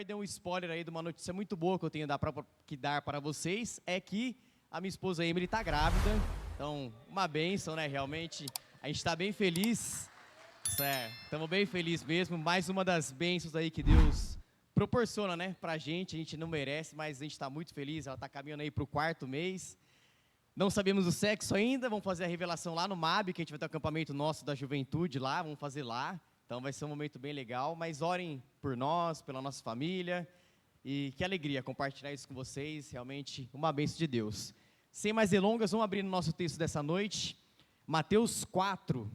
Deu um spoiler aí de uma notícia muito boa que eu tenho que dar para vocês, é que a minha esposa Emily está grávida, então uma bênção, né, realmente, a gente está bem feliz, estamos bem felizes mesmo, mais uma das bênçãos aí que Deus proporciona, né, pra a gente não merece, mas a gente está muito feliz, ela está caminhando aí para o 4º mês, não sabemos o sexo ainda, vamos fazer a revelação lá no MAB, que a gente vai ter um acampamento nosso da juventude lá, vamos fazer lá. Então vai ser um momento bem legal, mas orem por nós, pela nossa família, e que alegria compartilhar isso com vocês, realmente uma bênção de Deus. Sem mais delongas, vamos abrir o nosso texto dessa noite, Mateus 4,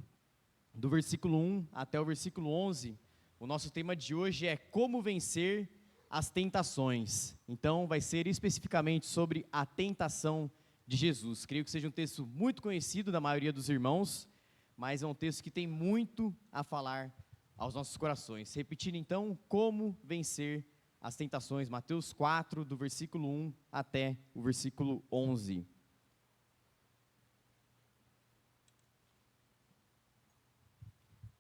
do versículo 1 até o versículo 11, o nosso tema de hoje é como vencer as tentações. Então vai ser especificamente sobre a tentação de Jesus. Creio que seja um texto muito conhecido da maioria dos irmãos, mas é um texto que tem muito a falar aos nossos corações. Repetindo então, como vencer as tentações, Mateus 4, do versículo 1 até o versículo 11.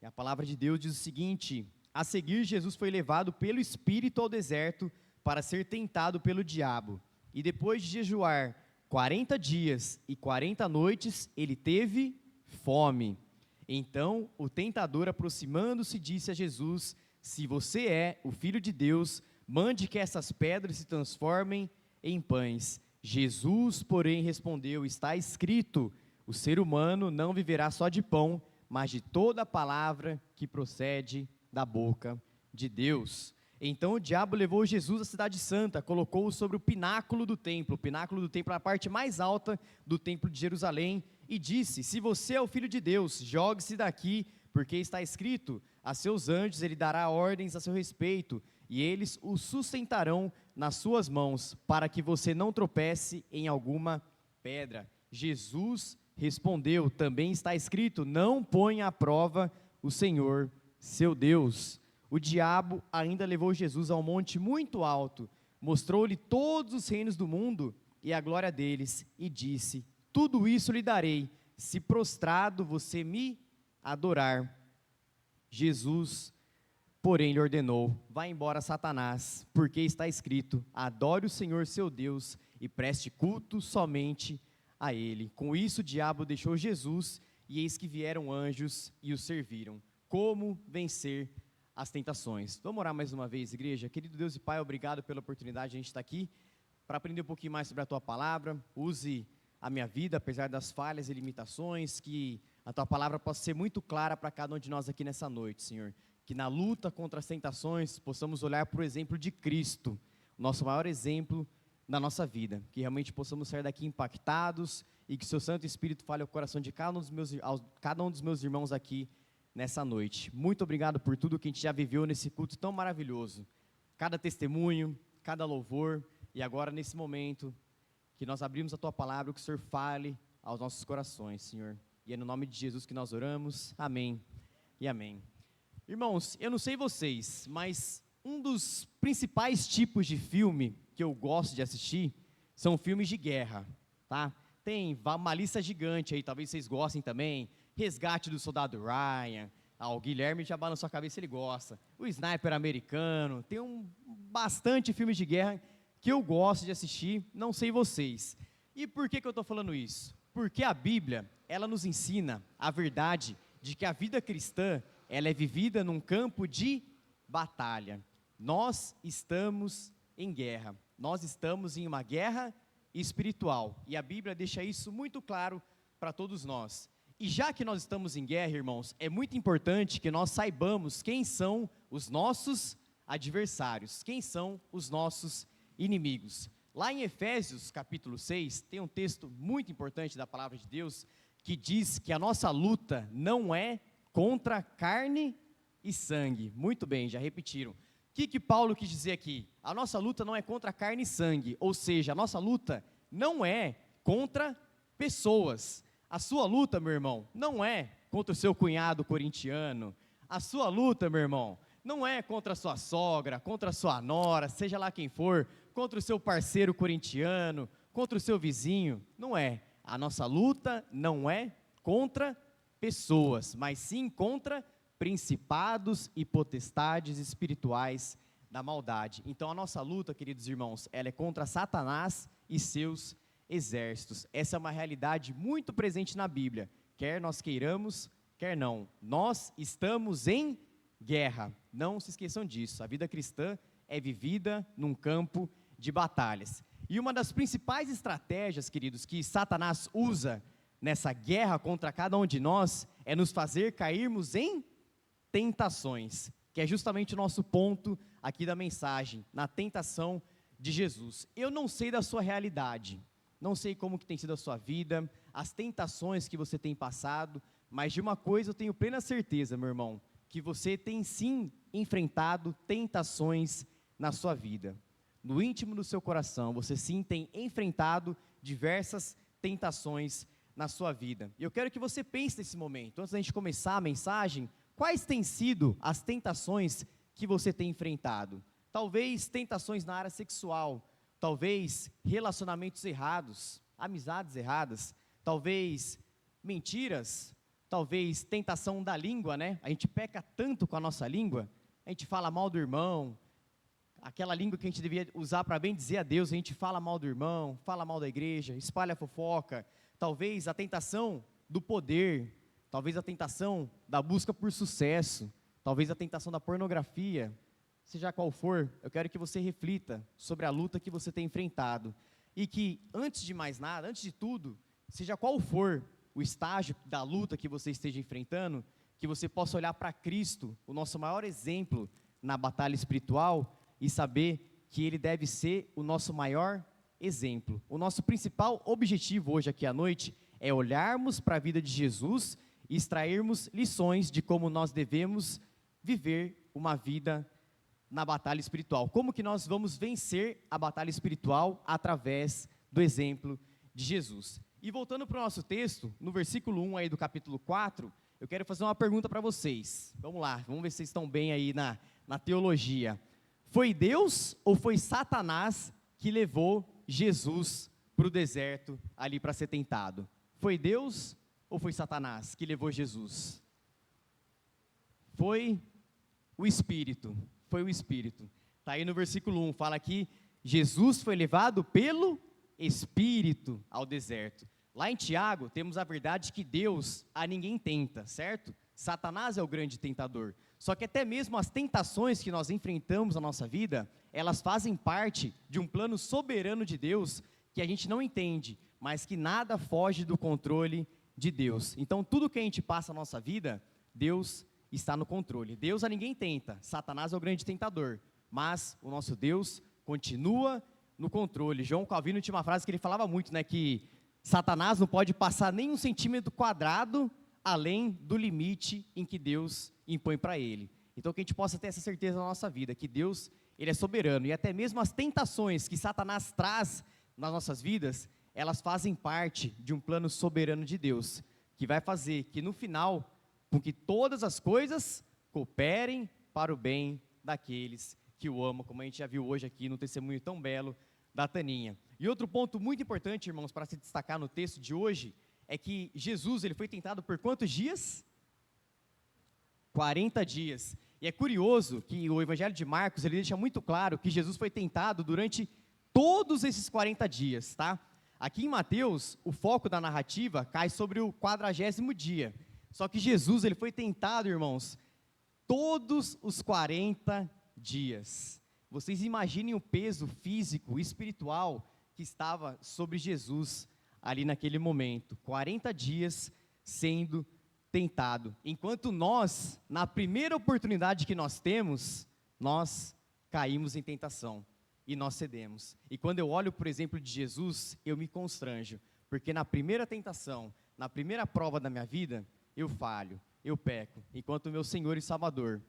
E a palavra de Deus diz o seguinte: a seguir Jesus foi levado pelo Espírito ao deserto para ser tentado pelo diabo, e depois de jejuar 40 dias e 40 noites, ele teve fome. Então o tentador, aproximando-se, disse a Jesus: se você é o Filho de Deus, mande que essas pedras se transformem em pães. Jesus, porém, respondeu: está escrito, o ser humano não viverá só de pão, mas de toda a palavra que procede da boca de Deus. Então o diabo levou Jesus à cidade santa, colocou-o sobre o pináculo do templo é a parte mais alta do templo de Jerusalém, e disse: se você é o Filho de Deus, jogue-se daqui, porque está escrito, a seus anjos ele dará ordens a seu respeito, e eles o sustentarão nas suas mãos, para que você não tropece em alguma pedra. Jesus respondeu: também está escrito, não ponha à prova o Senhor, seu Deus. O diabo ainda levou Jesus a um monte muito alto, mostrou-lhe todos os reinos do mundo e a glória deles, e disse: tudo isso lhe darei, se prostrado você me adorar. Jesus, porém, lhe ordenou: vá embora, Satanás, porque está escrito, adore o Senhor seu Deus e preste culto somente a ele. Com isso o diabo deixou Jesus, e eis que vieram anjos e o serviram. Como vencer as tentações? Vamos orar mais uma vez, igreja. Querido Deus e Pai, obrigado pela oportunidade de a gente estar aqui para aprender um pouquinho mais sobre a Tua Palavra. Use a minha vida, apesar das falhas e limitações, que a Tua Palavra possa ser muito clara para cada um de nós aqui nessa noite, Senhor. Que na luta contra as tentações possamos olhar para o exemplo de Cristo, o nosso maior exemplo na nossa vida. Que realmente possamos sair daqui impactados e que o Seu Santo Espírito fale ao coração de cada um dos meus irmãos aqui nessa noite. Muito obrigado por tudo que a gente já viveu nesse culto tão maravilhoso. Cada testemunho, cada louvor, e agora nesse momento que nós abrimos a Tua Palavra, que o Senhor fale aos nossos corações, Senhor. E é no nome de Jesus que nós oramos. Amém e amém. Irmãos, eu não sei vocês, mas um dos principais tipos de filme que eu gosto de assistir são filmes de guerra, tá? Tem uma lista gigante aí, talvez vocês gostem também. Resgate do Soldado Ryan, o Guilherme já balançou a cabeça, ele gosta. O Sniper Americano, tem bastante filmes de guerra que eu gosto de assistir, não sei vocês. E por que eu estou falando isso? Porque a Bíblia, ela nos ensina a verdade de que a vida cristã, ela é vivida num campo de batalha. Nós estamos em guerra, nós estamos em uma guerra espiritual, e a Bíblia deixa isso muito claro para todos nós. E já que nós estamos em guerra, irmãos, é muito importante que nós saibamos quem são os nossos adversários, quem são os nossos inimigos. Lá em Efésios capítulo 6, tem um texto muito importante da palavra de Deus, que diz que a nossa luta não é contra carne e sangue. Muito bem, já repetiram. O que Paulo quis dizer aqui? A nossa luta não é contra carne e sangue, ou seja, a nossa luta não é contra pessoas. A sua luta, meu irmão, não é contra o seu cunhado corintiano. A sua luta, meu irmão, não é contra a sua sogra, contra a sua nora, seja lá quem for, contra o seu parceiro corintiano, contra o seu vizinho. Não é. A nossa luta não é contra pessoas, mas sim contra principados e potestades espirituais da maldade. Então a nossa luta, queridos irmãos, ela é contra Satanás e seus exércitos. Essa é uma realidade muito presente na Bíblia, quer nós queiramos, quer não. Nós estamos em guerra, não se esqueçam disso. A vida cristã é vivida num campo de batalhas. E uma das principais estratégias, queridos, que Satanás usa nessa guerra contra cada um de nós é nos fazer cairmos em tentações, que é justamente o nosso ponto aqui da mensagem, na tentação de Jesus. Eu não sei da sua realidade, não sei como que tem sido a sua vida, as tentações que você tem passado, mas de uma coisa eu tenho plena certeza, meu irmão, que você tem sim enfrentado tentações na sua vida. No íntimo do seu coração, você sim tem enfrentado diversas tentações na sua vida. E eu quero que você pense nesse momento, antes da gente começar a mensagem, quais têm sido as tentações que você tem enfrentado? Talvez tentações na área sexual, talvez relacionamentos errados, amizades erradas, talvez mentiras, talvez tentação da língua, né? A gente peca tanto com a nossa língua, a gente fala mal do irmão, aquela língua que a gente devia usar para bem dizer a Deus, a gente fala mal do irmão, fala mal da igreja, espalha fofoca, talvez a tentação do poder, talvez a tentação da busca por sucesso, talvez a tentação da pornografia, seja qual for, eu quero que você reflita sobre a luta que você tem enfrentado, e que, antes de mais nada, antes de tudo, seja qual for o estágio da luta que você esteja enfrentando, que você possa olhar para Cristo, o nosso maior exemplo na batalha espiritual, e saber que Ele deve ser o nosso maior exemplo. O nosso principal objetivo hoje aqui à noite é olharmos para a vida de Jesus e extrairmos lições de como nós devemos viver uma vida na batalha espiritual. Como que nós vamos vencer a batalha espiritual através do exemplo de Jesus. E voltando para o nosso texto, no versículo 1 aí do capítulo 4, eu quero fazer uma pergunta para vocês. Vamos lá, vamos ver se vocês estão bem aí na teologia. Foi Deus ou foi Satanás que levou Jesus para o deserto ali para ser tentado? Foi Deus ou foi Satanás que levou Jesus? Foi o Espírito, foi o Espírito. Está aí no versículo 1, fala que Jesus foi levado pelo Espírito ao deserto. Lá em Tiago, temos a verdade que Deus a ninguém tenta, certo? Satanás é o grande tentador. Só que até mesmo as tentações que nós enfrentamos na nossa vida, elas fazem parte de um plano soberano de Deus que a gente não entende, mas que nada foge do controle de Deus. Então, tudo que a gente passa na nossa vida, Deus está no controle. Deus a ninguém tenta, Satanás é o grande tentador, mas o nosso Deus continua no controle. João Calvino tinha uma frase que ele falava muito, né, que Satanás não pode passar nem 1 centímetro quadrado além do limite em que Deus impõe para ele. Então que a gente possa ter essa certeza na nossa vida, que Deus, Ele é soberano, e até mesmo as tentações que Satanás traz nas nossas vidas, elas fazem parte de um plano soberano de Deus, que vai fazer que no final, com que todas as coisas cooperem para o bem daqueles que o amam, como a gente já viu hoje aqui no testemunho tão belo da Taninha. E outro ponto muito importante, irmãos, para se destacar no texto de hoje, é que Jesus, ele foi tentado por quantos dias? 40 dias. E é curioso que o Evangelho de Marcos, ele deixa muito claro que Jesus foi tentado durante todos esses 40 dias, tá? Aqui em Mateus, o foco da narrativa cai sobre o 40º dia. Só que Jesus, ele foi tentado, irmãos, todos os 40 dias. Vocês imaginem o peso físico e espiritual que estava sobre Jesus ali naquele momento, 40 dias sendo tentado, enquanto nós, na primeira oportunidade que nós temos, nós caímos em tentação, e nós cedemos. E quando eu olho, por exemplo, de Jesus, eu me constranjo, porque na primeira tentação, na primeira prova da minha vida, eu falho, eu peco, enquanto o meu Senhor e Salvador,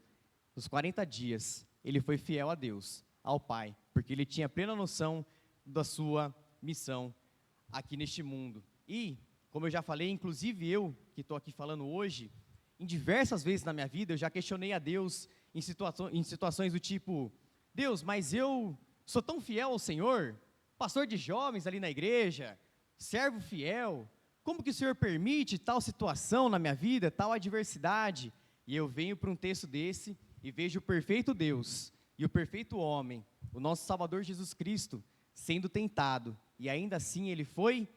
nos 40 dias, Ele foi fiel a Deus, ao Pai, porque Ele tinha plena noção da sua missão aqui neste mundo. E, como eu já falei, inclusive eu, que estou aqui falando hoje, em diversas vezes na minha vida, eu já questionei a Deus em situações do tipo, Deus, mas eu sou tão fiel ao Senhor, pastor de jovens ali na igreja, servo fiel, como que o Senhor permite tal situação na minha vida, tal adversidade? E eu venho para um texto desse e vejo o perfeito Deus, e o perfeito homem, o nosso Salvador Jesus Cristo, sendo tentado, e ainda assim ele foi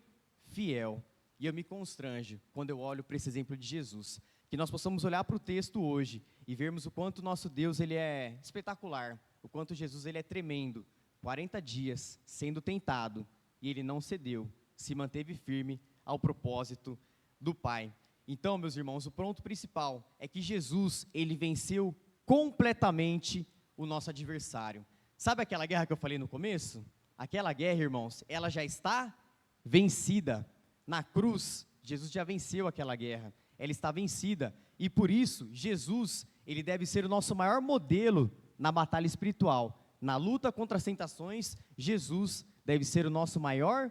fiel. E eu me constranjo quando eu olho para esse exemplo de Jesus. Que nós possamos olhar para o texto hoje e vermos o quanto nosso Deus ele é espetacular, o quanto Jesus ele é tremendo. 40 dias sendo tentado e ele não cedeu, se manteve firme ao propósito do Pai. Então, meus irmãos, o ponto principal é que Jesus ele venceu completamente o nosso adversário. Sabe aquela guerra que eu falei no começo? Aquela guerra, irmãos, ela já está vencida. Na cruz, Jesus já venceu aquela guerra. Ela está vencida. E por isso, Jesus, ele deve ser o nosso maior modelo na batalha espiritual. Na luta contra as tentações, Jesus deve ser o nosso maior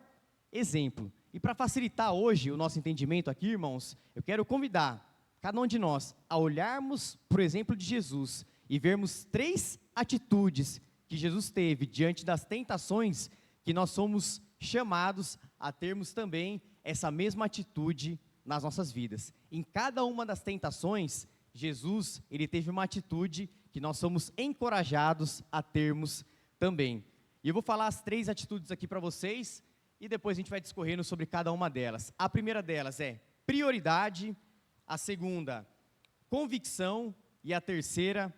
exemplo. E para facilitar hoje o nosso entendimento aqui, irmãos, eu quero convidar cada um de nós a olharmos para o exemplo de Jesus e vermos 3 atitudes que Jesus teve diante das tentações, que nós somos chamados a termos também essa mesma atitude nas nossas vidas. Em cada uma das tentações, Jesus, ele teve uma atitude que nós somos encorajados a termos também. E eu vou falar as 3 atitudes aqui para vocês, e depois a gente vai discorrendo sobre cada uma delas. A primeira delas é prioridade, a segunda, convicção, e a terceira,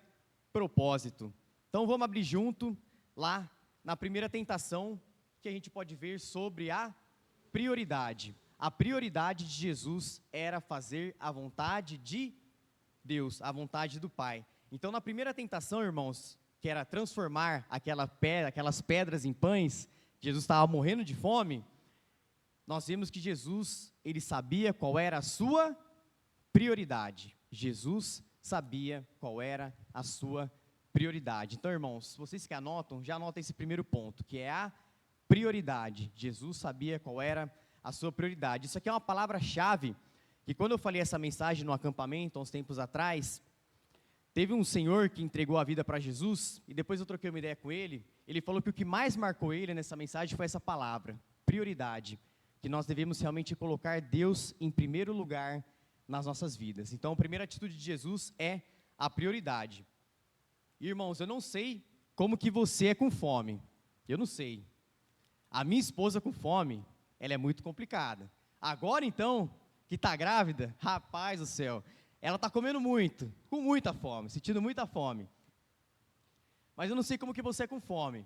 propósito. Então vamos abrir junto, lá na primeira tentação, que a gente pode ver sobre a prioridade. A prioridade de Jesus era fazer a vontade de Deus, a vontade do Pai. Então, na primeira tentação, irmãos, que era transformar aquelas pedras em pães, Jesus estava morrendo de fome, nós vemos que Jesus, ele sabia qual era a sua prioridade. Jesus sabia qual era a sua prioridade. Então, irmãos, vocês que anotam, já anotem esse primeiro ponto, que é a prioridade. Jesus sabia qual era a sua prioridade. Isso aqui é uma palavra-chave, que quando eu falei essa mensagem no acampamento, há uns tempos atrás, teve um senhor que entregou a vida para Jesus, e depois eu troquei uma ideia com ele, ele falou que o que mais marcou ele nessa mensagem foi essa palavra, prioridade, que nós devemos realmente colocar Deus em primeiro lugar nas nossas vidas. Então, a primeira atitude de Jesus é a prioridade. Irmãos, eu não sei como que você é com fome, eu não sei. A minha esposa com fome, ela é muito complicada. Agora então, que está grávida, rapaz do céu, ela está comendo muito, com muita fome, sentindo muita fome. Mas eu não sei como que você é com fome.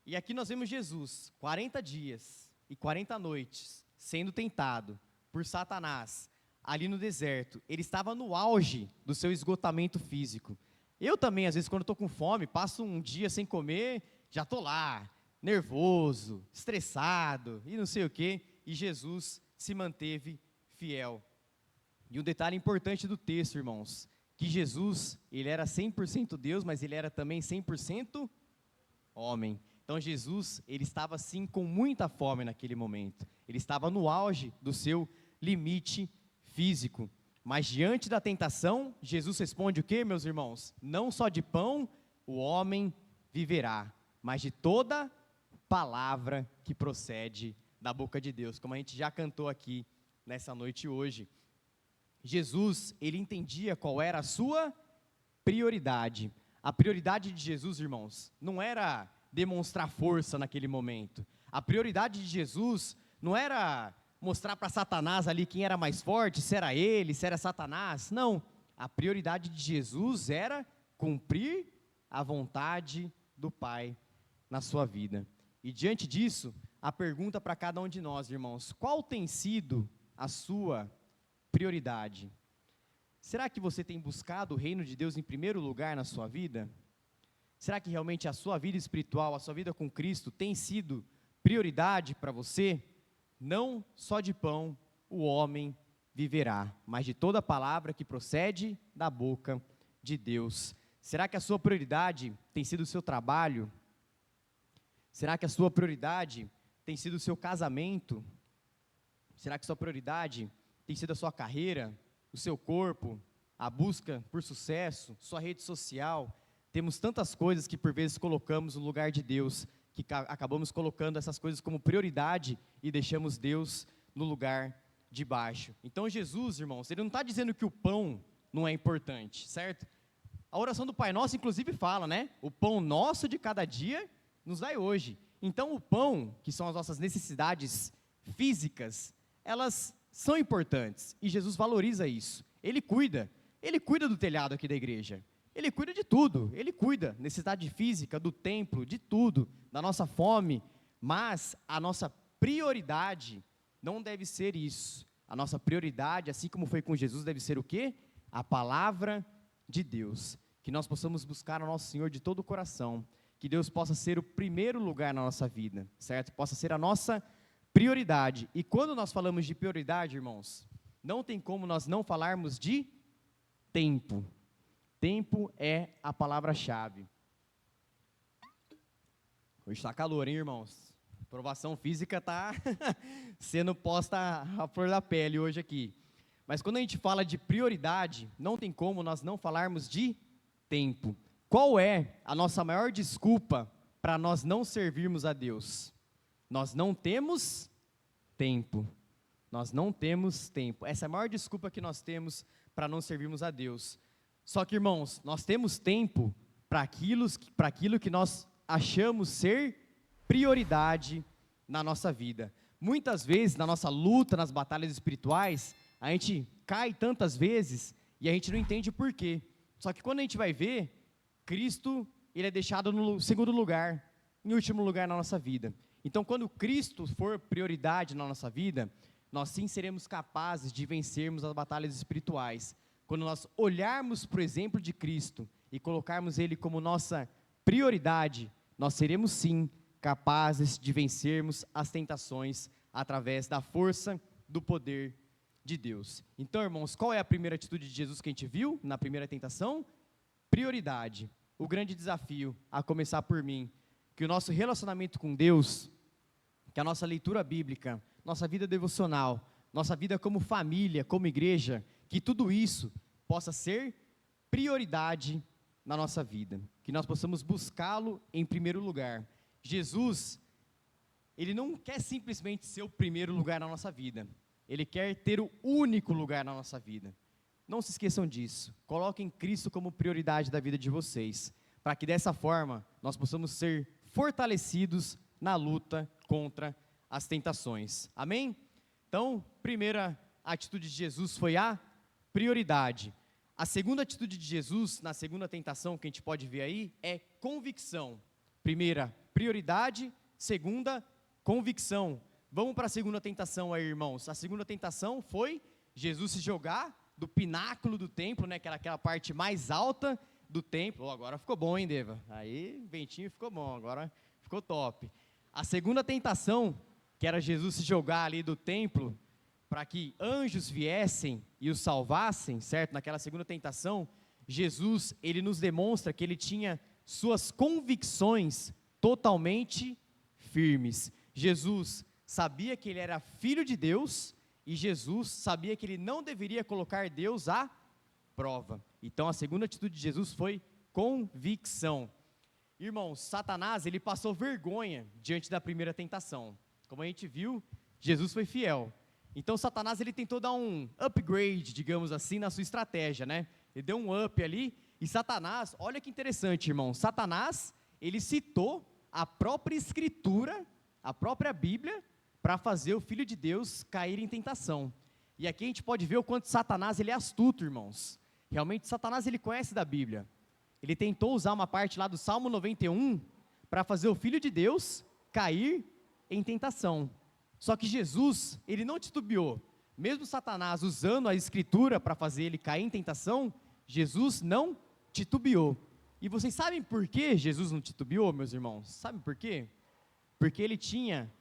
E aqui nós vemos Jesus, 40 dias e 40 noites, sendo tentado por Satanás, ali no deserto. Ele estava no auge do seu esgotamento físico. Eu também, às vezes, quando estou com fome, passo um dia sem comer, já estou lá, nervoso, estressado e não sei o quê, e Jesus se manteve fiel. E um detalhe importante do texto, irmãos, que Jesus, ele era 100% Deus, mas ele era também 100% homem. Então Jesus, ele estava sim com muita fome naquele momento. Ele estava no auge do seu limite físico. Mas diante da tentação, Jesus responde o quê, meus irmãos? Não só de pão o homem viverá, mas de toda palavra que procede da boca de Deus, como a gente já cantou aqui nessa noite hoje. Jesus, ele entendia qual era a sua prioridade. A prioridade de Jesus, irmãos, não era demonstrar força naquele momento. A prioridade de Jesus não era mostrar para Satanás ali quem era mais forte, se era ele, se era Satanás. Não, a prioridade de Jesus era cumprir a vontade do Pai na sua vida. E diante disso, a pergunta para cada um de nós, irmãos, qual tem sido a sua prioridade? Será que você tem buscado o reino de Deus em primeiro lugar na sua vida? Será que realmente a sua vida espiritual, a sua vida com Cristo tem sido prioridade para você? Não só de pão o homem viverá, mas de toda palavra que procede da boca de Deus. Será que a sua prioridade tem sido o seu trabalho? Será que a sua prioridade tem sido o seu casamento? Será que a sua prioridade tem sido a sua carreira, o seu corpo, a busca por sucesso, sua rede social? Temos tantas coisas que por vezes colocamos no lugar de Deus, que acabamos colocando essas coisas como prioridade e deixamos Deus no lugar de baixo. Então Jesus, irmãos, ele não está dizendo que o pão não é importante, certo? A oração do Pai Nosso, inclusive, fala, né? O pão nosso de cada dia nos dai hoje. Então, o pão, que são as nossas necessidades físicas, elas são importantes. E Jesus valoriza isso. Ele cuida do telhado aqui da igreja. Ele cuida de tudo. Ele cuida, necessidade física, do templo, de tudo, da nossa fome. Mas a nossa prioridade não deve ser isso. A nossa prioridade, assim como foi com Jesus, deve ser o quê? A palavra de Deus. Que nós possamos buscar o nosso Senhor de todo o coração. Que Deus possa ser o primeiro lugar na nossa vida, certo? Possa ser a nossa prioridade. E quando nós falamos de prioridade, irmãos, não tem como nós não falarmos de tempo. Tempo é a palavra-chave. Hoje está calor, hein, irmãos? A provação física está sendo posta à flor da pele hoje aqui. Mas quando a gente fala de prioridade, não tem como nós não falarmos de tempo. Qual é a nossa maior desculpa para nós não servirmos a Deus? Nós não temos tempo. Nós não temos tempo. Essa é a maior desculpa que nós temos para não servirmos a Deus. Só que, irmãos, nós temos tempo para aquilo que nós achamos ser prioridade na nossa vida. Muitas vezes, na nossa luta, nas batalhas espirituais, a gente cai tantas vezes e a gente não entende o porquê. Só que quando a gente vai ver, Cristo, ele é deixado no segundo lugar, em último lugar na nossa vida. Então, quando Cristo for prioridade na nossa vida, nós sim seremos capazes de vencermos as batalhas espirituais. Quando nós olharmos para o exemplo de Cristo e colocarmos Ele como nossa prioridade, nós seremos sim capazes de vencermos as tentações através da força do poder de Deus. Então, irmãos, qual é a primeira atitude de Jesus que a gente viu na primeira tentação? Prioridade. O grande desafio, a começar por mim, que o nosso relacionamento com Deus, que a nossa leitura bíblica, nossa vida devocional, nossa vida como família, como igreja, que tudo isso possa ser prioridade na nossa vida, que nós possamos buscá-lo em primeiro lugar. Jesus, ele não quer simplesmente ser o primeiro lugar na nossa vida, ele quer ter o único lugar na nossa vida. Não se esqueçam disso, coloquem Cristo como prioridade da vida de vocês, para que dessa forma nós possamos ser fortalecidos na luta contra as tentações. Amém? Então, primeira atitude de Jesus foi a prioridade. A segunda atitude de Jesus, na segunda tentação que a gente pode ver aí, é convicção. Primeira, prioridade. Segunda, convicção. Vamos para a segunda tentação aí, irmãos. A segunda tentação foi Jesus se jogar do pináculo do templo, né, que era aquela parte mais alta do templo. Oh, agora ficou bom, hein, Deva? Aí, ventinho ficou bom, agora ficou top. A segunda tentação, que era Jesus se jogar ali do templo, para que anjos viessem e os salvassem, certo? Naquela segunda tentação, Jesus, ele nos demonstra que ele tinha suas convicções totalmente firmes. Jesus sabia que ele era filho de Deus e Jesus sabia que ele não deveria colocar Deus à prova. Então, a segunda atitude de Jesus foi convicção. Irmãos, Satanás, ele passou vergonha diante da primeira tentação. Como a gente viu, Jesus foi fiel. Então, Satanás, ele tentou dar um upgrade, digamos assim, na sua estratégia, né? Ele deu um up ali, e Satanás, olha que interessante, irmão, Satanás, ele citou a própria Escritura, a própria Bíblia, para fazer o Filho de Deus cair em tentação. E aqui a gente pode ver o quanto Satanás, ele é astuto, irmãos. Realmente, Satanás, ele conhece da Bíblia. Ele tentou usar uma parte lá do Salmo 91, para fazer o Filho de Deus cair em tentação. Só que Jesus, ele não titubeou. Mesmo Satanás usando a Escritura para fazer ele cair em tentação, Jesus não titubeou. E vocês sabem por que Jesus não titubeou, meus irmãos? Sabem por quê? Porque ele tinha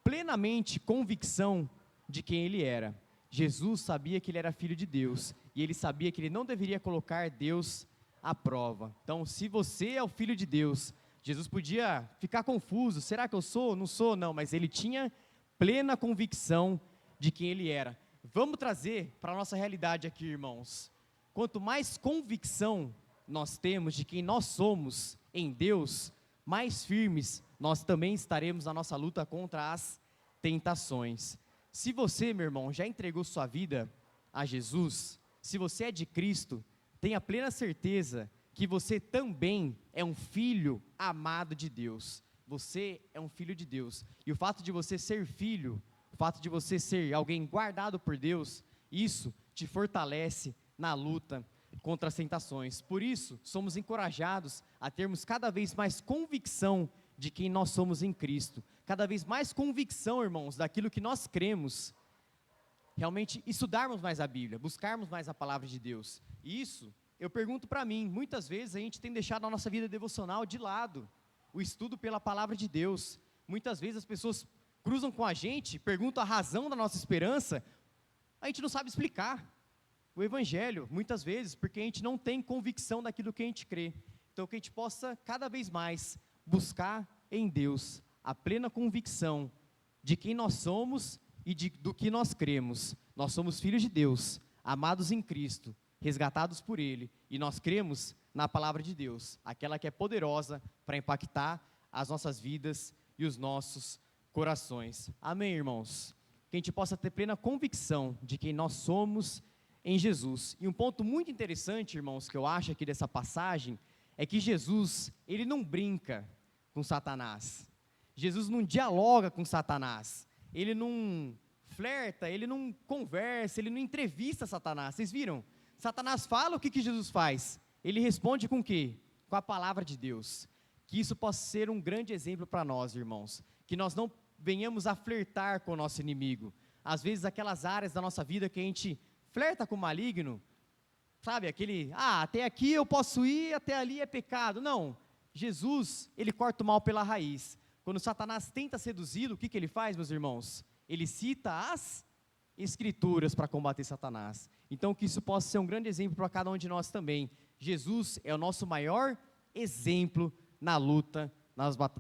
plenamente convicção de quem ele era. Jesus sabia que ele era filho de Deus, e ele sabia que ele não deveria colocar Deus à prova. Então, se você é o filho de Deus, Jesus podia ficar confuso, será que eu sou? Não sou, não, mas ele tinha plena convicção de quem ele era. Vamos trazer para a nossa realidade aqui, irmãos. Quanto mais convicção nós temos de quem nós somos em Deus, mais firmes nós também estaremos na nossa luta contra as tentações. Se você, meu irmão, já entregou sua vida a Jesus, se você é de Cristo, tenha plena certeza que você também é um filho amado de Deus. Você é um filho de Deus. E o fato de você ser filho, o fato de você ser alguém guardado por Deus, isso te fortalece na luta contra as tentações. Por isso, somos encorajados a termos cada vez mais convicção de quem nós somos em Cristo. Cada vez mais convicção, irmãos, daquilo que nós cremos. Realmente estudarmos mais a Bíblia, buscarmos mais a palavra de Deus. E isso, eu pergunto para mim, muitas vezes a gente tem deixado a nossa vida devocional de lado, o estudo pela palavra de Deus. Muitas vezes as pessoas cruzam com a gente, perguntam a razão da nossa esperança, a gente não sabe explicar o Evangelho, muitas vezes, porque a gente não tem convicção daquilo que a gente crê. Então que a gente possa cada vez mais buscar em Deus a plena convicção de quem nós somos e do que nós cremos. Nós somos filhos de Deus, amados em Cristo, resgatados por Ele, e nós cremos na palavra de Deus, aquela que é poderosa para impactar as nossas vidas e os nossos corações. Amém, irmãos? Que a gente possa ter plena convicção de quem nós somos em Jesus. E um ponto muito interessante, irmãos, que eu acho aqui dessa passagem, é que Jesus, ele não brinca com Satanás. Jesus não dialoga com Satanás. Ele não flerta, ele não conversa, ele não entrevista Satanás. Vocês viram? Satanás fala, o que Jesus faz? Ele responde com o quê? Com a palavra de Deus. Que isso possa ser um grande exemplo para nós, irmãos. Que nós não venhamos a flertar com o nosso inimigo. Às vezes aquelas áreas da nossa vida que a gente flerta com o maligno, sabe, aquele, até aqui eu posso ir, até ali é pecado. Não, Jesus, ele corta o mal pela raiz. Quando Satanás tenta seduzi-lo, o que ele faz, meus irmãos? Ele cita as Escrituras para combater Satanás. Então que isso possa ser um grande exemplo para cada um de nós também. Jesus é o nosso maior exemplo na luta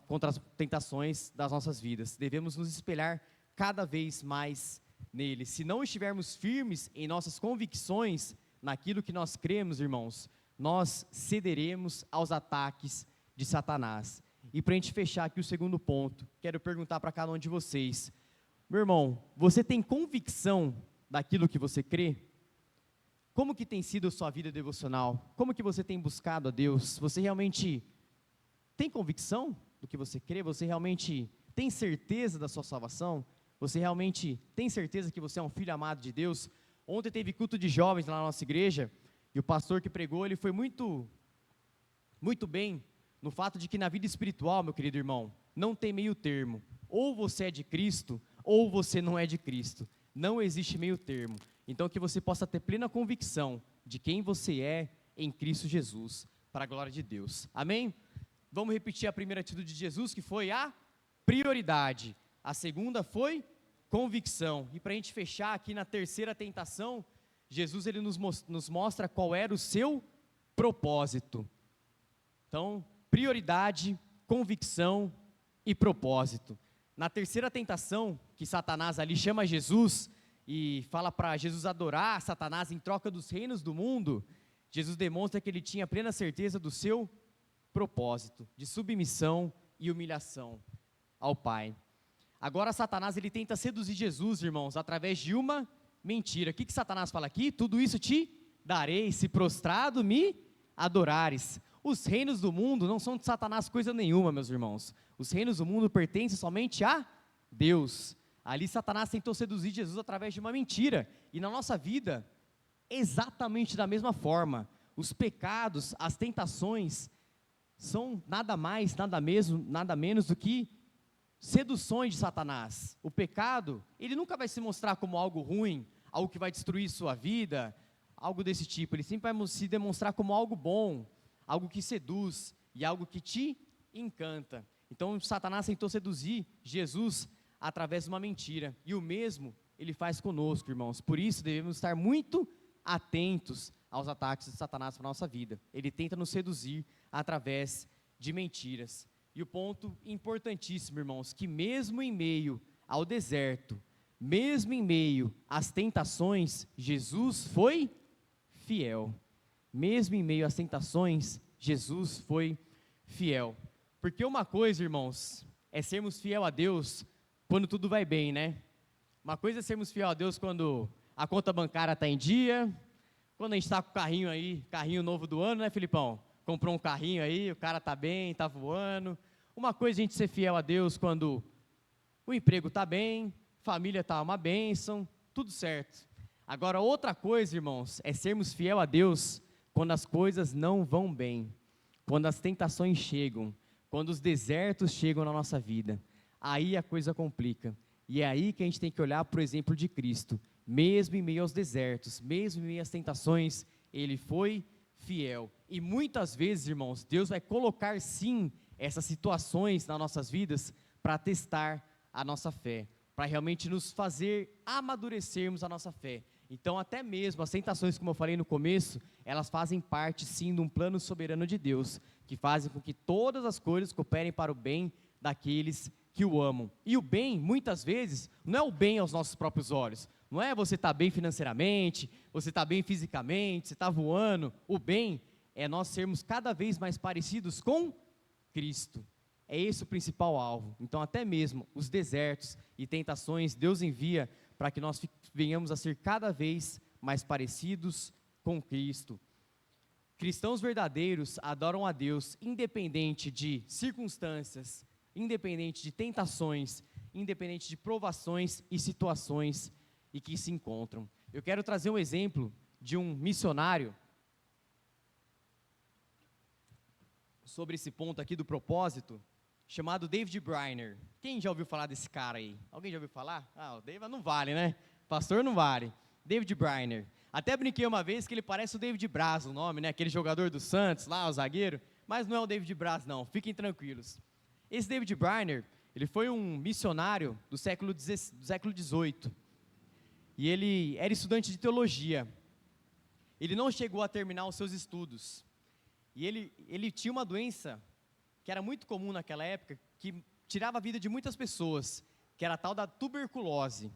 contra as tentações das nossas vidas. Devemos nos espelhar cada vez mais nele. Se não estivermos firmes em nossas convicções, naquilo que nós cremos, irmãos, nós cederemos aos ataques de Satanás. E para a gente fechar aqui o segundo ponto, quero perguntar para cada um de vocês, meu irmão, você tem convicção daquilo que você crê? Como que tem sido a sua vida devocional? Como que você tem buscado a Deus? Você realmente tem convicção do que você crê? Você realmente tem certeza da sua salvação? Você realmente tem certeza que você é um filho amado de Deus? Ontem teve culto de jovens lá na nossa igreja, e o pastor que pregou, ele foi muito bem no fato de que na vida espiritual, meu querido irmão, não tem meio termo. Ou você é de Cristo, ou você não é de Cristo. Não existe meio termo. Então que você possa ter plena convicção de quem você é em Cristo Jesus, para a glória de Deus. Amém? Vamos repetir a primeira atitude de Jesus, que foi a prioridade. A segunda foi convicção. E para a gente fechar aqui na terceira tentação, Jesus ele nos mostra qual era o seu propósito. Então, prioridade, convicção e propósito. Na terceira tentação, que Satanás ali chama Jesus e fala para Jesus adorar Satanás em troca dos reinos do mundo, Jesus demonstra que ele tinha plena certeza do seu propósito, de submissão e humilhação ao Pai. Agora Satanás ele tenta seduzir Jesus, irmãos, através de uma mentira. O que Satanás fala aqui? Tudo isso te darei, se prostrado me adorares. Os reinos do mundo não são de Satanás coisa nenhuma, meus irmãos. Os reinos do mundo pertencem somente a Deus. Ali Satanás tentou seduzir Jesus através de uma mentira. E na nossa vida, exatamente da mesma forma. Os pecados, as tentações, são nada mais, nada menos do que seduções de Satanás. O pecado, ele nunca vai se mostrar como algo ruim, algo que vai destruir sua vida, algo desse tipo. Ele sempre vai se demonstrar como algo bom, algo que seduz e algo que te encanta. Então Satanás tentou seduzir Jesus através de uma mentira. E o mesmo ele faz conosco, irmãos. Por isso devemos estar muito atentos aos ataques de Satanás para a nossa vida. Ele tenta nos seduzir através de mentiras. E o ponto importantíssimo, irmãos, que mesmo em meio ao deserto, mesmo em meio às tentações, Jesus foi fiel. Mesmo em meio às tentações, Jesus foi fiel. Porque uma coisa, irmãos, é sermos fiel a Deus quando tudo vai bem, né? Uma coisa é sermos fiel a Deus quando a conta bancária está em dia, Quando a gente está com o carrinho aí, carrinho novo do ano, né, Filipão? Comprou um carrinho aí, o cara tá bem, tá voando. Uma coisa é a gente ser fiel a Deus quando o emprego tá bem, família tá uma bênção, tudo certo. Agora, outra coisa, irmãos, é sermos fiel a Deus quando as coisas não vão bem, quando as tentações chegam, quando os desertos chegam na nossa vida. Aí a coisa complica. E é aí que a gente tem que olhar para o exemplo de Cristo. Mesmo em meio aos desertos, mesmo em meio às tentações, Ele foi fiel. E muitas vezes, irmãos, Deus vai colocar sim essas situações nas nossas vidas para testar a nossa fé, para realmente nos fazer amadurecermos a nossa fé. Então, até mesmo as tentações, como eu falei no começo, elas fazem parte sim de um plano soberano de Deus, que fazem com que todas as coisas cooperem para o bem daqueles que o amam. E o bem, muitas vezes, não é o bem aos nossos próprios olhos. Não é você estar bem financeiramente, você estar bem fisicamente, você estar voando. O bem é nós sermos cada vez mais parecidos com Cristo. É esse o principal alvo. Então, até mesmo os desertos e tentações, Deus envia para que nós venhamos a ser cada vez mais parecidos com Cristo. Cristãos verdadeiros adoram a Deus independente de circunstâncias, independente de tentações, independente de provações e situações e que se encontram. Eu quero trazer um exemplo de um missionário sobre esse ponto aqui do propósito, chamado David Brainerd. Quem já ouviu falar desse cara aí? Alguém já ouviu falar? O David não vale, né? Pastor não vale. David Brainerd. Até brinquei uma vez que ele parece o David Braz, o nome, né? Aquele jogador do Santos lá, o zagueiro. Mas não é o David Braz, não. Fiquem tranquilos. Esse David Brainerd, ele foi um missionário do século XVIII. E ele era estudante de teologia. Ele não chegou a terminar os seus estudos. E ele tinha uma doença que era muito comum naquela época, que tirava a vida de muitas pessoas, que era a tal da tuberculose.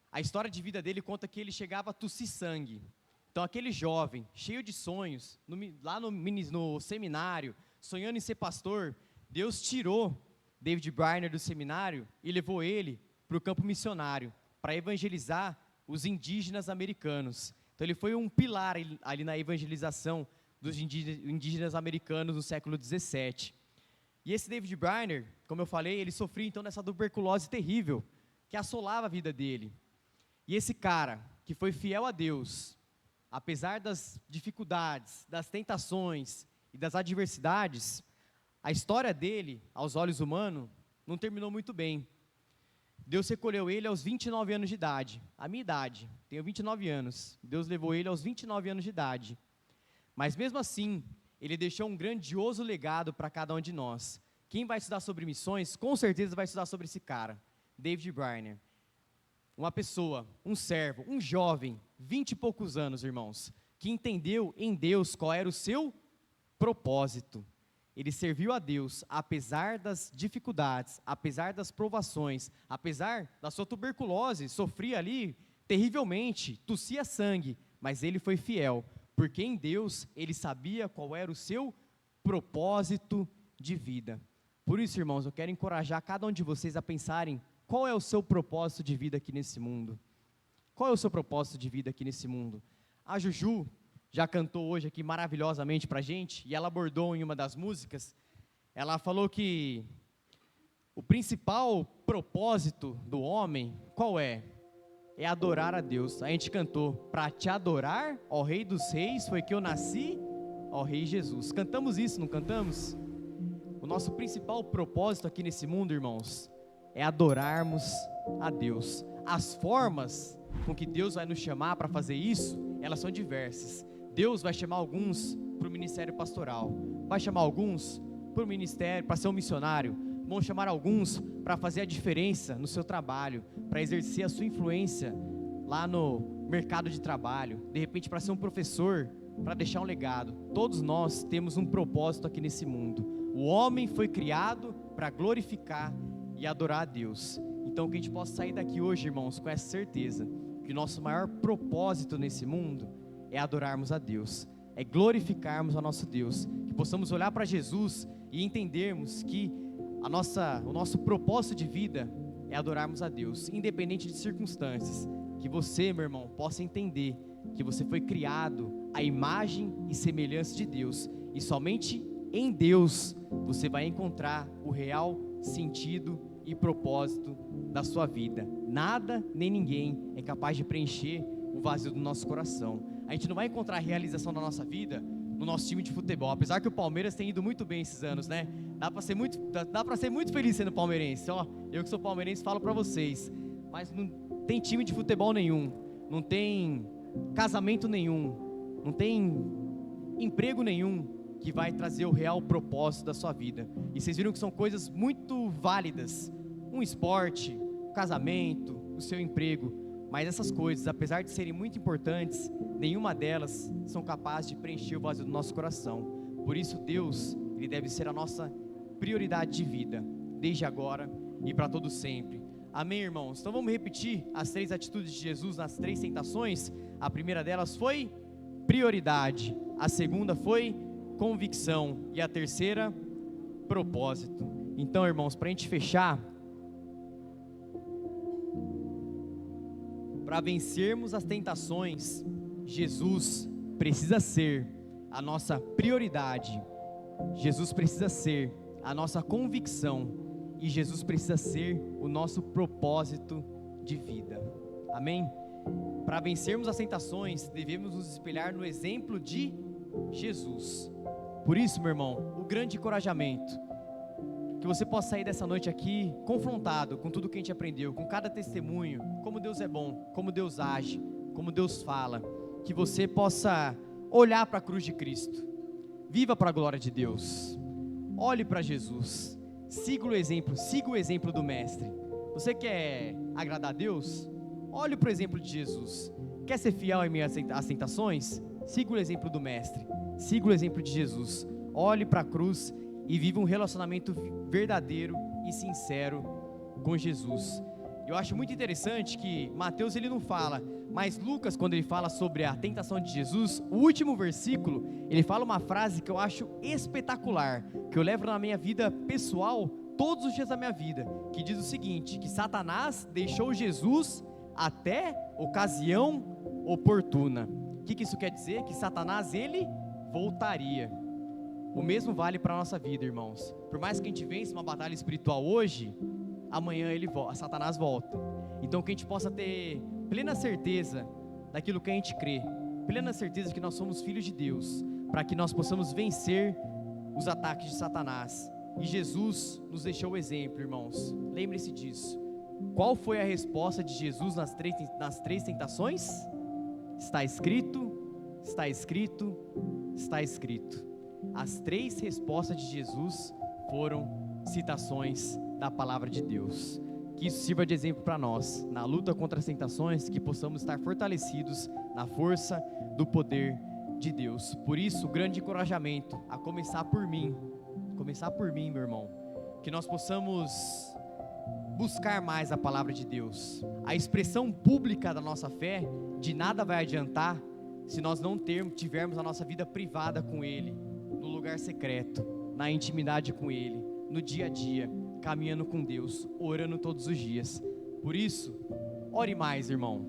A história de vida dele conta que ele chegava a tossir sangue. Então aquele jovem, cheio de sonhos, lá no seminário, sonhando em ser pastor, Deus tirou David Brainerd do seminário e levou ele para o campo missionário, para evangelizar os indígenas americanos. Então ele foi um pilar ali na evangelização dos indígenas americanos no século XVII. E esse David Brainerd, como eu falei, ele sofria então dessa tuberculose terrível, que assolava a vida dele. E esse cara, que foi fiel a Deus, apesar das dificuldades, das tentações e das adversidades, a história dele, aos olhos humanos, não terminou muito bem. Deus recolheu ele aos 29 anos de idade, a minha idade, tenho 29 anos, Deus levou ele aos 29 anos de idade. Mas mesmo assim, ele deixou um grandioso legado para cada um de nós. Quem vai estudar sobre missões, com certeza vai estudar sobre esse cara, David Brainerd. Uma pessoa, um servo, um jovem, 20 e poucos anos, irmãos, que entendeu em Deus qual era o seu propósito. Ele serviu a Deus, apesar das dificuldades, apesar das provações, apesar da sua tuberculose, sofria ali terrivelmente, tossia sangue, mas ele foi fiel, porque em Deus ele sabia qual era o seu propósito de vida. Por isso, irmãos, eu quero encorajar cada um de vocês a pensarem qual é o seu propósito de vida aqui nesse mundo. Qual é o seu propósito de vida aqui nesse mundo? A Juju já cantou hoje aqui maravilhosamente para a gente, e ela abordou em uma das músicas, ela falou que o principal propósito do homem, qual é? É adorar a Deus. A gente cantou, para te adorar, ó Rei dos Reis, foi que eu nasci, ó Rei Jesus. Cantamos isso, não cantamos? O nosso principal propósito aqui nesse mundo, irmãos, é adorarmos a Deus. As formas com que Deus vai nos chamar para fazer isso, elas são diversas. Deus vai chamar alguns para o ministério pastoral, vai chamar alguns para o ministério, para ser um missionário, vão chamar alguns para fazer a diferença no seu trabalho, para exercer a sua influência lá no mercado de trabalho, de repente para ser um professor, para deixar um legado. Todos nós temos um propósito aqui nesse mundo. O homem foi criado para glorificar e adorar a Deus. Então que a gente possa sair daqui hoje, irmãos, com essa certeza, que o nosso maior propósito nesse mundo é adorarmos a Deus, é glorificarmos ao nosso Deus, que possamos olhar para Jesus e entendermos que o nosso propósito de vida é adorarmos a Deus, independente de circunstâncias. Que você, meu irmão, possa entender que você foi criado à imagem e semelhança de Deus, e somente em Deus você vai encontrar o real sentido e propósito da sua vida. Nada nem ninguém é capaz de preencher o vazio do nosso coração. A gente não vai encontrar realização na nossa vida no nosso time de futebol, apesar que o Palmeiras tem ido muito bem esses anos, né? Dá para ser muito feliz sendo palmeirense, ó. Eu que sou palmeirense falo para vocês, mas não tem time de futebol nenhum, não tem casamento nenhum, não tem emprego nenhum que vai trazer o real propósito da sua vida. E vocês viram que são coisas muito válidas, um esporte, um casamento, o seu emprego, mas essas coisas, apesar de serem muito importantes, nenhuma delas são capazes de preencher o vazio do nosso coração. Por isso Deus, Ele deve ser a nossa prioridade de vida, desde agora e para todo sempre. Amém, irmãos? Então vamos repetir as 3 atitudes de Jesus nas 3 tentações. A primeira delas foi prioridade, a segunda foi convicção e a terceira, propósito. Então, irmãos, para a gente fechar, para vencermos as tentações, Jesus precisa ser a nossa prioridade, Jesus precisa ser a nossa convicção e Jesus precisa ser o nosso propósito de vida. Amém? Para vencermos as tentações, devemos nos espelhar no exemplo de Jesus. Por isso, meu irmão, o grande encorajamento, que você possa sair dessa noite aqui confrontado com tudo que a gente aprendeu, com cada testemunho, como Deus é bom, como Deus age, como Deus fala, que você possa olhar para a cruz de Cristo, viva para a glória de Deus, olhe para Jesus, siga o exemplo do Mestre. Você quer agradar a Deus? Olhe para o exemplo de Jesus. Quer ser fiel em meio às tentações? Siga o exemplo do Mestre, siga o exemplo de Jesus, olhe para a cruz e viva um relacionamento verdadeiro e sincero com Jesus. Eu acho muito interessante que Mateus ele não fala, mas Lucas, quando ele fala sobre a tentação de Jesus, o último versículo, ele fala uma frase que eu acho espetacular, que eu levo na minha vida pessoal, todos os dias da minha vida, que diz o seguinte, que Satanás deixou Jesus até ocasião oportuna. O que isso quer dizer? Que Satanás, ele voltaria. O mesmo vale para a nossa vida, irmãos. Por mais que a gente vença uma batalha espiritual hoje, amanhã Satanás volta. Então que a gente possa ter plena certeza daquilo que a gente crê, plena certeza de que nós somos filhos de Deus, para que nós possamos vencer os ataques de Satanás. E Jesus nos deixou o exemplo, irmãos. Lembre-se disso. Qual foi a resposta de Jesus nas três tentações? Está escrito, está escrito, está escrito. As 3 respostas de Jesus foram citações da palavra de Deus. Que isso sirva de exemplo para nós, na luta contra as tentações, que possamos estar fortalecidos na força do poder de Deus. Por isso, o grande encorajamento, a começar por mim, meu irmão, que nós possamos buscar mais a palavra de Deus. A expressão pública da nossa fé, de nada vai adiantar, se nós não tivermos a nossa vida privada com Ele, no lugar secreto, na intimidade com Ele, no dia a dia, caminhando com Deus, orando todos os dias. Por isso, ore mais, irmão,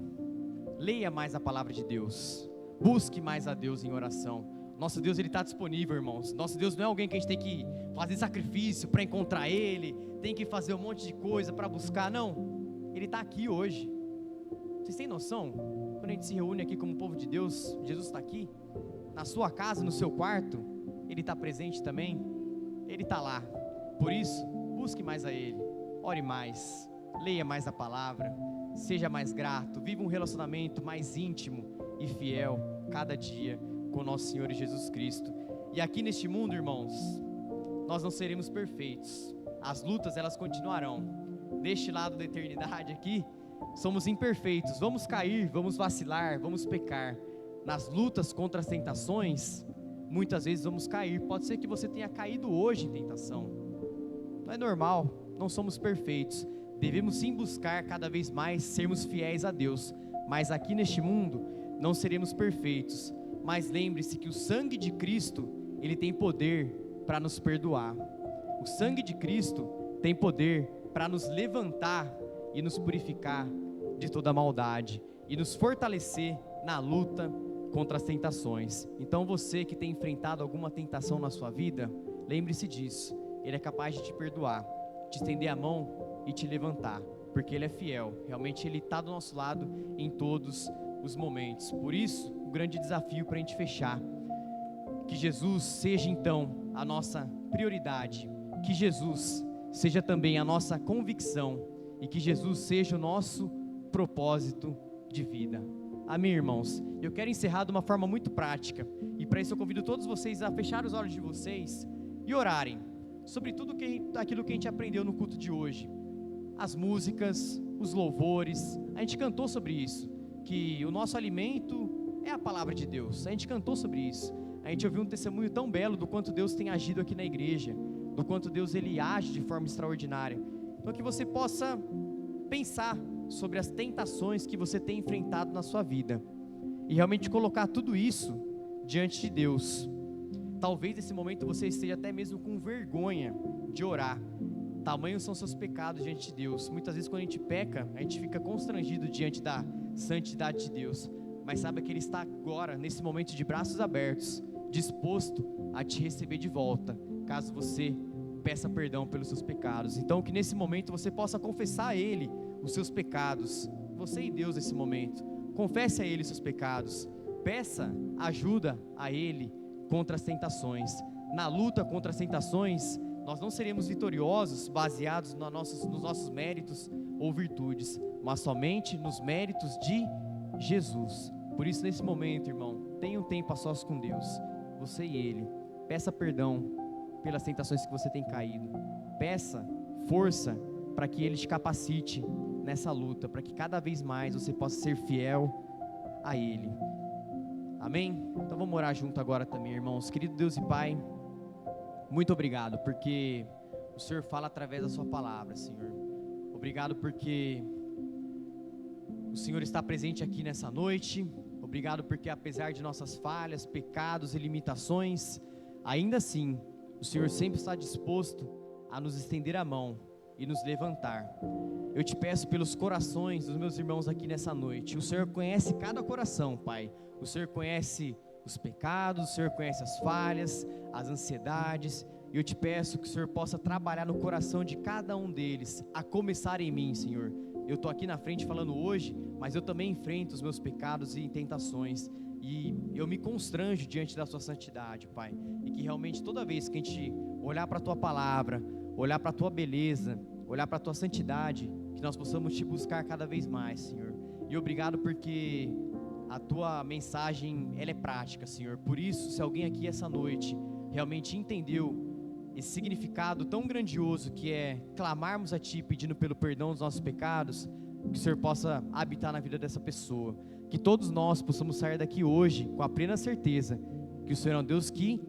leia mais a palavra de Deus, busque mais a Deus em oração. Nosso Deus, Ele está disponível, irmãos. Nosso Deus não é alguém que a gente tem que fazer sacrifício para encontrar Ele, tem que fazer um monte de coisa para buscar, não, Ele está aqui hoje. Vocês têm noção? Quando a gente se reúne aqui como povo de Deus, Jesus está aqui, na sua casa, no seu quarto, Ele está presente também, Ele está lá. Por isso, busque mais a Ele, ore mais, leia mais a palavra, seja mais grato, viva um relacionamento mais íntimo e fiel, cada dia, com nosso Senhor Jesus Cristo. E aqui neste mundo, irmãos, nós não seremos perfeitos, as lutas elas continuarão. Deste lado da eternidade aqui, somos imperfeitos, vamos cair, vamos vacilar, vamos pecar. Nas lutas contra as tentações, muitas vezes vamos cair. Pode ser que você tenha caído hoje em tentação, não é normal, não somos perfeitos. Devemos sim buscar cada vez mais sermos fiéis a Deus, mas aqui neste mundo não seremos perfeitos. Mas lembre-se que o sangue de Cristo, ele tem poder para nos perdoar. O sangue de Cristo tem poder para nos levantar e nos purificar de toda maldade e nos fortalecer na luta contra as tentações. Então você que tem enfrentado alguma tentação na sua vida, lembre-se disso. Ele é capaz de te perdoar, te estender a mão e te levantar, porque Ele é fiel. Realmente Ele está do nosso lado em todos os momentos. Por isso, o grande desafio para a gente fechar: que Jesus seja então a nossa prioridade, que Jesus seja também a nossa convicção e que Jesus seja o nosso propósito de vida. Amém, irmãos? Eu quero encerrar de uma forma muito prática, e para isso eu convido todos vocês a fechar os olhos de vocês e orarem sobre tudo aquilo que a gente aprendeu no culto de hoje. As músicas, os louvores, a gente cantou sobre isso, que o nosso alimento é a palavra de Deus. A gente cantou sobre isso. A gente ouviu um testemunho tão belo do quanto Deus tem agido aqui na igreja, do quanto Deus Ele age de forma extraordinária. Então que você possa pensar sobre as tentações que você tem enfrentado na sua vida e realmente colocar tudo isso diante de Deus. Talvez nesse momento você esteja até mesmo com vergonha de orar. Tamanhos são seus pecados diante de Deus. Muitas vezes quando a gente peca, a gente fica constrangido diante da santidade de Deus. Mas saiba que Ele está agora, nesse momento, de braços abertos, disposto a te receber de volta, caso você peça perdão pelos seus pecados. Então que nesse momento você possa confessar a Ele os seus pecados, você e Deus nesse momento. Confesse a Ele os seus pecados, peça ajuda a Ele contra as tentações. Na luta contra as tentações, nós não seremos vitoriosos baseados nos nossos méritos ou virtudes, mas somente nos méritos de Jesus. Por isso, nesse momento, irmão, tenha um tempo a sós com Deus, você e Ele. Peça perdão pelas tentações que você tem caído. Peça força para que Ele te capacite nessa luta, para que cada vez mais você possa ser fiel a Ele. Amém? Então vamos orar junto agora também, irmãos. Querido Deus e Pai, muito obrigado, porque o Senhor fala através da sua palavra, Senhor. Obrigado porque o Senhor está presente aqui nessa noite. Obrigado porque apesar de nossas falhas, pecados e limitações, ainda assim, o Senhor sempre está disposto a nos estender a mão e nos levantar. Eu te peço pelos corações dos meus irmãos aqui nessa noite. O Senhor conhece cada coração, Pai. O Senhor conhece os pecados, o Senhor conhece as falhas, as ansiedades. E eu te peço que o Senhor possa trabalhar no coração de cada um deles, a começar em mim, Senhor. Eu estou aqui na frente falando hoje, mas eu também enfrento os meus pecados e tentações. E eu me constranjo diante da sua santidade, Pai. E que realmente toda vez que a gente olhar para a tua palavra, olhar para a tua beleza, olhar para a tua santidade, que nós possamos te buscar cada vez mais, Senhor. E obrigado porque a tua mensagem, ela é prática, Senhor. Por isso, se alguém aqui essa noite realmente entendeu esse significado tão grandioso que é clamarmos a Ti pedindo pelo perdão dos nossos pecados, que o Senhor possa habitar na vida dessa pessoa. Que todos nós possamos sair daqui hoje com a plena certeza que o Senhor é um Deus que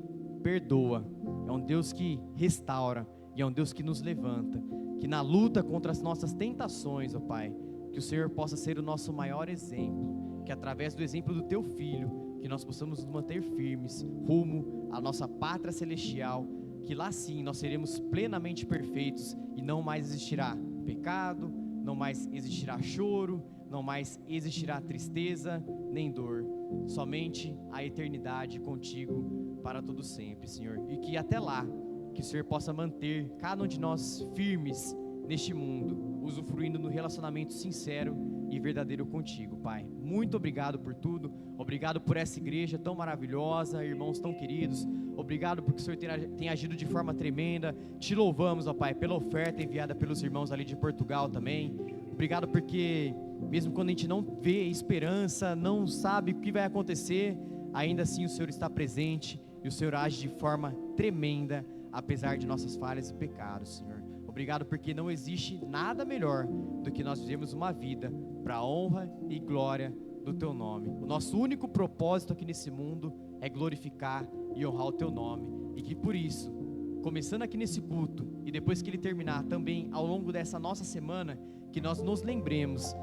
perdoa, é um Deus que restaura e é um Deus que nos levanta. Que na luta contra as nossas tentações, ó Pai, que o Senhor possa ser o nosso maior exemplo, que através do exemplo do Teu Filho, que nós possamos nos manter firmes rumo à nossa pátria celestial, que lá sim nós seremos plenamente perfeitos e não mais existirá pecado, não mais existirá choro, não mais existirá tristeza nem dor, somente a eternidade contigo para todo sempre, Senhor. E que até lá, que o Senhor possa manter cada um de nós firmes neste mundo, usufruindo no relacionamento sincero e verdadeiro contigo, Pai. Muito obrigado por tudo, obrigado por essa igreja tão maravilhosa, irmãos tão queridos, obrigado porque o Senhor tem agido de forma tremenda. Te louvamos, ó Pai, pela oferta enviada pelos irmãos ali de Portugal também. Obrigado porque mesmo quando a gente não vê esperança, não sabe o que vai acontecer, ainda assim o Senhor está presente e o Senhor age de forma tremenda, apesar de nossas falhas e pecados, Senhor. Obrigado porque não existe nada melhor do que nós vivemos uma vida para a honra e glória do Teu nome. O nosso único propósito aqui nesse mundo é glorificar e honrar o Teu nome, e que por isso, começando aqui nesse culto e depois que ele terminar também ao longo dessa nossa semana, que nós nos lembremos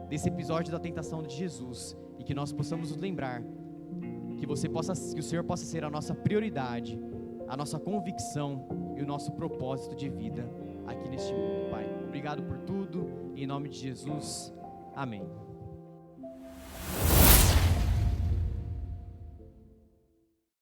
desse episódio da tentação de Jesus e que nós possamos nos lembrar que o Senhor possa ser a nossa prioridade, a nossa convicção e o nosso propósito de vida aqui neste mundo, Pai. Obrigado por tudo, em nome de Jesus, amém.